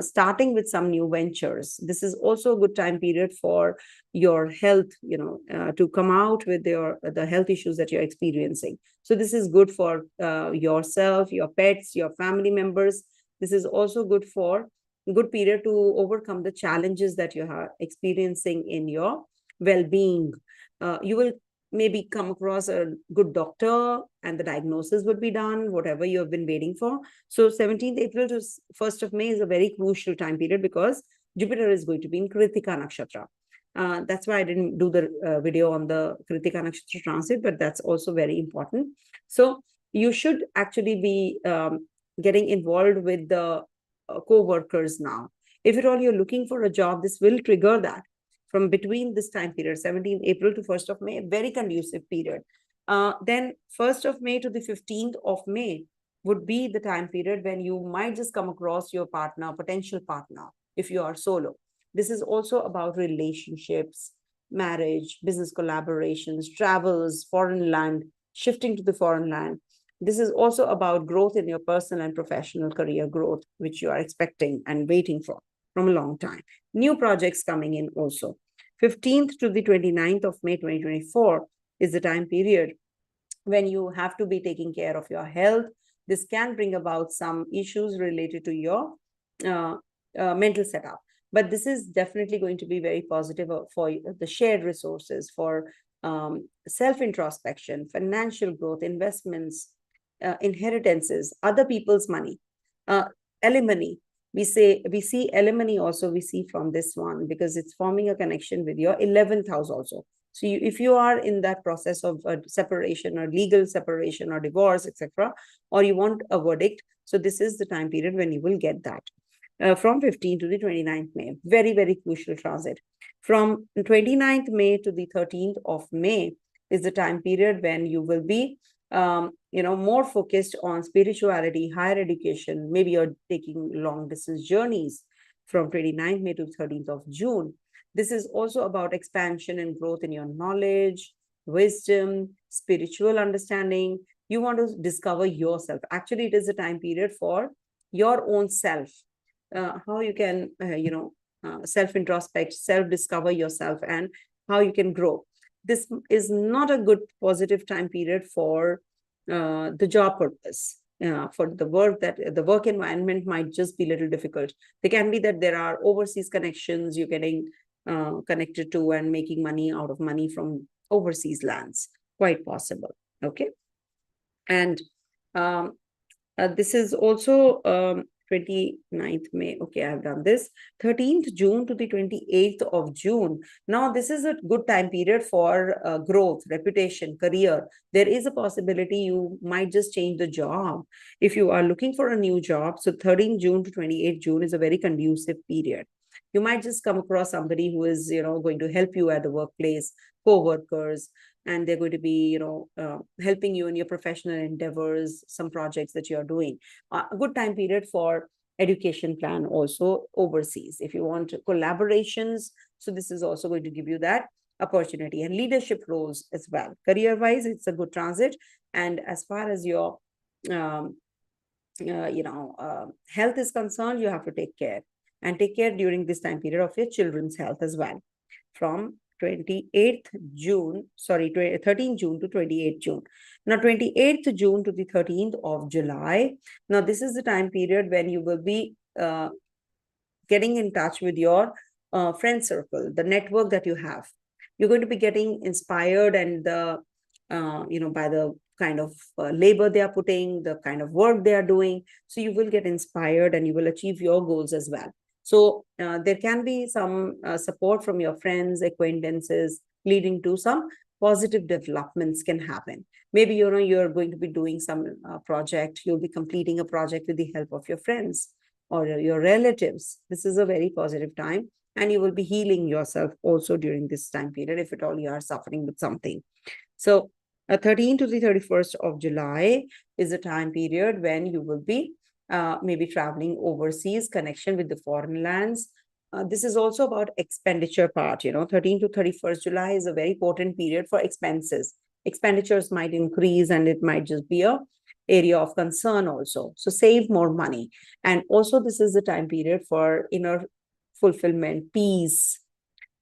starting with some new ventures. This is also a good time period for your health, to come out with the health issues that you're experiencing. So this is good for yourself, your pets, your family members. This is also good period to overcome the challenges that you are experiencing in your well-being. You will maybe come across a good doctor and the diagnosis would be done, whatever you have been waiting for. So 17th April to 1st of May is a very crucial time period because Jupiter is going to be in Kritika Nakshatra. That's why I didn't do the video on the Kritika Nakshatra transit, but that's also very important. So you should actually be getting involved with the co-workers now. If at all you're looking for a job, this will trigger that. From between this time period, 17th April to 1st of May, a very conducive period. Then 1st of May to the 15th of May would be the time period when you might just come across your partner, potential partner, if you are solo. This is also about relationships, marriage, business collaborations, travels, foreign land, shifting to the foreign land. This is also about growth in your personal and professional career growth, which you are expecting and waiting for from a long time. New projects coming in also. 15th to the 29th of May 2024 is the time period when you have to be taking care of your health. This can bring about some issues related to your mental setup. But this is definitely going to be very positive for the shared resources, for self-introspection, financial growth, investments, inheritances, other people's money, alimony. We see alimony also, we see from this one because it's forming a connection with your 11th house also. So if you are in that process of separation or legal separation or divorce, etc., or you want a verdict, so this is the time period when you will get that. From 15th to the 29th May, very, very crucial transit. From 29th May to the 13th of May is the time period when you will be more focused on spirituality, higher education. Maybe you're taking long distance journeys from 29th May to 13th of June. This is also about expansion and growth in your knowledge, wisdom, spiritual understanding. You want to discover yourself. Actually, it is a time period for your own self, how you can, self-introspect, self-discover yourself and how you can grow. This is not a good positive time period for the job purpose. For the work environment might just be a little difficult. There can be that there are overseas connections you're getting connected to and making money out of money from overseas lands. Quite possible. Okay. And this is also 29th May. Okay, I've done this. 13th June to the 28th of June. Now, this is a good time period for growth, reputation, career. There is a possibility you might just change the job. If you are looking for a new job, so 13th June to 28th June is a very conducive period. You might just come across somebody who is, going to help you at the workplace, co-workers, and they're going to be, helping you in your professional endeavors, some projects that you're doing. A good time period for education plan also overseas. If you want collaborations, so this is also going to give you that opportunity, and leadership roles as well. Career-wise, it's a good transit. And as far as your, health is concerned, you have to take care. And take care during this time period of your children's health as well. From 13th June to 28th June. Now, 28th June to the 13th of July. Now, this is the time period when you will be getting in touch with your friend circle, the network that you have. You're going to be getting inspired and by the kind of labor they are putting, the kind of work they are doing. So you will get inspired and you will achieve your goals as well. So there can be some support from your friends, acquaintances, leading to some positive developments can happen. Maybe, you're going to be doing some project. You'll be completing a project with the help of your friends or your relatives. This is a very positive time. And you will be healing yourself also during this time period, if at all you are suffering with something. So 13th to the 31st of July is a time period when you will be maybe traveling overseas, connection with the foreign lands. This is also about expenditure part. 13th to 31st July is a very important period for expenses. Expenditures might increase and it might just be a area of concern also. So save more money. And also this is the time period for inner fulfillment, peace,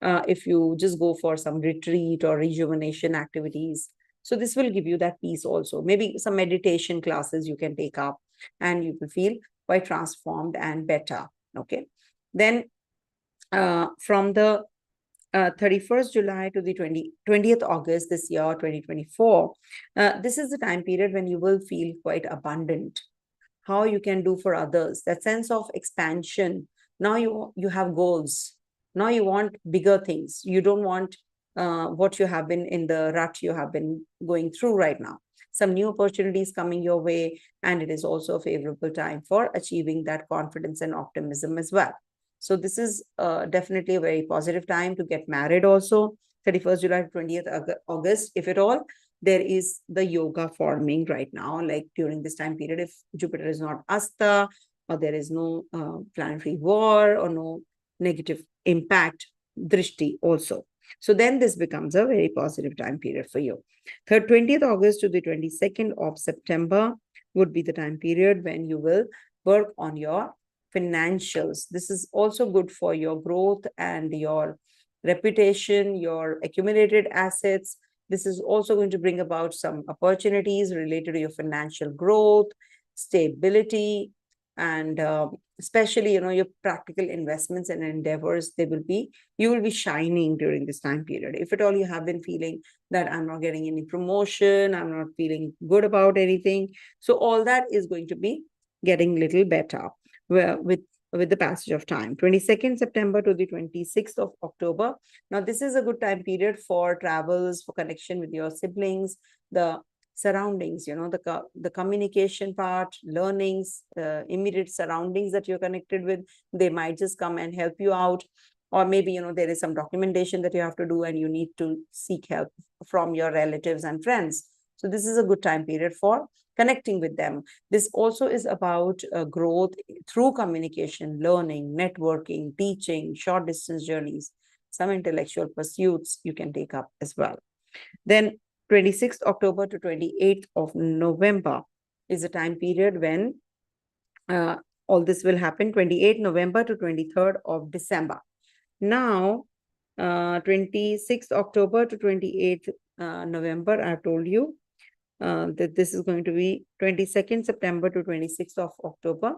if you just go for some retreat or rejuvenation activities. So this will give you that peace also. Maybe some meditation classes you can take up and you will feel quite transformed and better. Okay. Then from the 31st July to the 20th August this year, 2024, this is the time period when you will feel quite abundant. How you can do for others, that sense of expansion. Now you have goals. Now you want bigger things. You don't want what you have been in the rut you have been going through right now. Some new opportunities coming your way, and it is also a favorable time for achieving that confidence and optimism as well. So this is definitely a very positive time to get married also. 31st July to 20th August, if at all, there is the yoga forming right now, like during this time period, if Jupiter is not Asta, or there is no planetary war or no negative impact, Drishti also. So then this becomes a very positive time period for you. 20th August to the 22nd of September would be the time period when you will work on your financials. This is also good for your growth and your reputation, your accumulated assets. This is also going to bring about some opportunities related to your financial growth, stability, and especially, your practical investments and endeavors. You will be shining during this time period. If at all you have been feeling that I'm not getting any promotion, I'm not feeling good about anything, so all that is going to be getting little better with the passage of time. 22nd September to the 26th of October. Now, this is a good time period for travels, for connection with your siblings, the surroundings, the communication part, learnings, immediate surroundings that you're connected with. They might just come and help you out. Or maybe, there is some documentation that you have to do and you need to seek help from your relatives and friends. So this is a good time period for connecting with them. This also is about growth through communication, learning, networking, teaching, short distance journeys, some intellectual pursuits you can take up as well. Then 26th October to 28th of November is a time period when all this will happen. 28th November to 23rd of December. Now, 26th October to 28th November, I've told you that this is going to be 22nd September to 26th of October.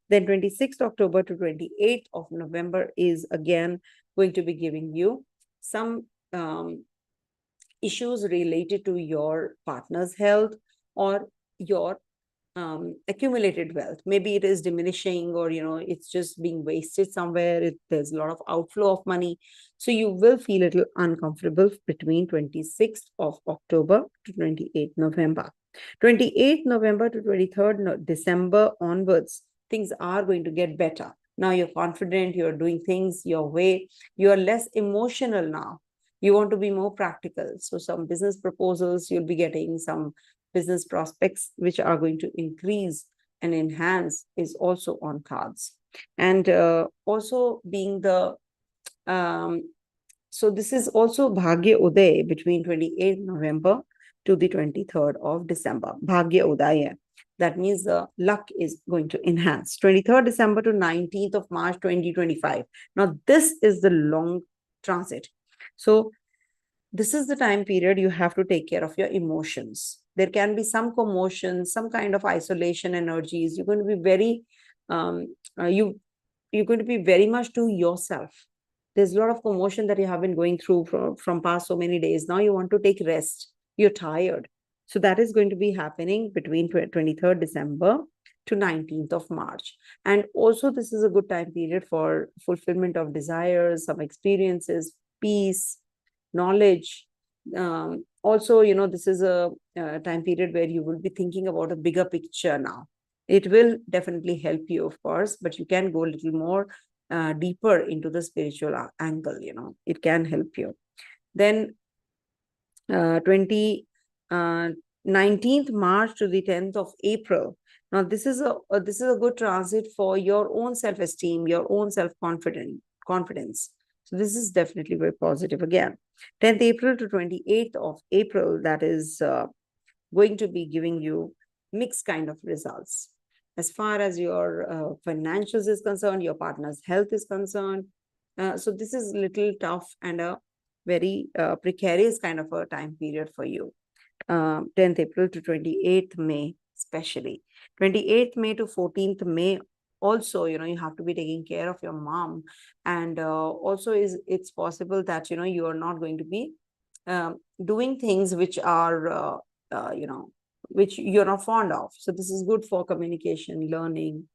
Then 26th October to 28th of November is again going to be giving you some issues related to your partner's health or your accumulated wealth. Maybe it is diminishing, or it's just being wasted somewhere. There's a lot of outflow of money. So you will feel a little uncomfortable between 26th of October to 28th November. 28th November to 23rd December onwards, things are going to get better. Now you're confident, you're doing things your way, you're less emotional now. You want to be more practical. So some business proposals you'll be getting, some business prospects which are going to increase and enhance is also on cards. And also being the so this is also Bhagya Uday between 28th November to the 23rd of December. Bhagya Udaya. That means the luck is going to enhance. 23rd December to 19th of March 2025. Now this is the long transit. So this is the time period you have to take care of your emotions. There can be some commotion, some kind of isolation energies. You're going to be very, you're going to be very much to yourself. There's a lot of commotion that you have been going through from past so many days. Now you want to take rest. You're tired. So that is going to be happening between 23rd December to 19th of March. And also this is a good time period for fulfillment of desires, some experiences, peace, knowledge. Also, this is a time period where you will be thinking about a bigger picture now. It will definitely help you, of course, but you can go a little more deeper into the spiritual angle, it can help you. Then 19th March to the 10th of April. Now, this is a good transit for your own self-esteem, your own self-confidence. So this is definitely very positive again. 10th April to 28th of April, that is going to be giving you mixed kind of results. As far as your financials is concerned, your partner's health is concerned. So this is a little tough and a very precarious kind of a time period for you. 10th April to 28th May, especially. 28th May to 14th May, also, you have to be taking care of your mom. And also it's possible that, you are not going to be doing things which are, which you're not fond of. So this is good for communication, learning.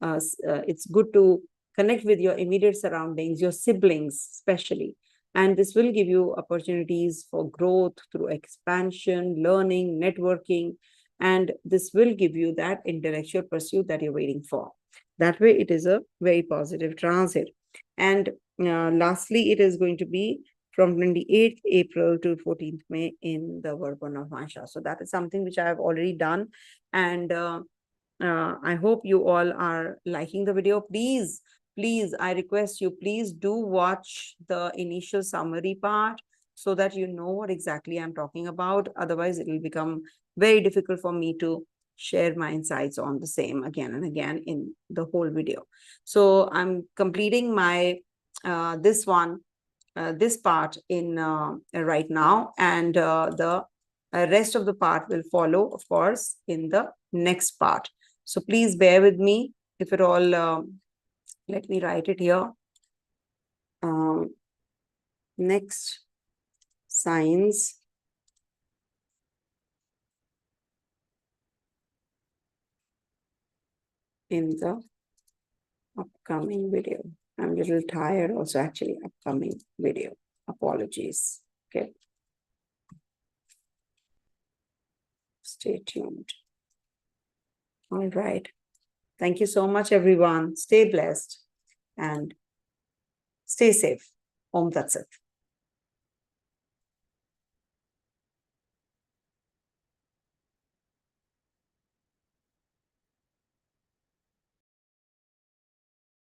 It's good to connect with your immediate surroundings, your siblings especially. And this will give you opportunities for growth through expansion, learning, networking, and this will give you that intellectual pursuit that you're waiting for. That way, it is a very positive transit. And lastly, it is going to be from 28th April to 14th May in the Virgo Navamsha. So that is something which I have already done. And I hope you all are liking the video. Please, I request you, please do watch the initial summary part so that you know what exactly I'm talking about. Otherwise, it will become very difficult for me to share my insights on the same again and again in the whole video. So I'm completing my this part in right now, and the rest of the part will follow, of course, in the next part. So please bear with me. If at all, let me write it here. Next signs in the upcoming video. I'm a little tired also, actually, upcoming video. Apologies. Okay. Stay tuned. All right. Thank you so much, everyone. Stay blessed and stay safe. Om Tat Sat.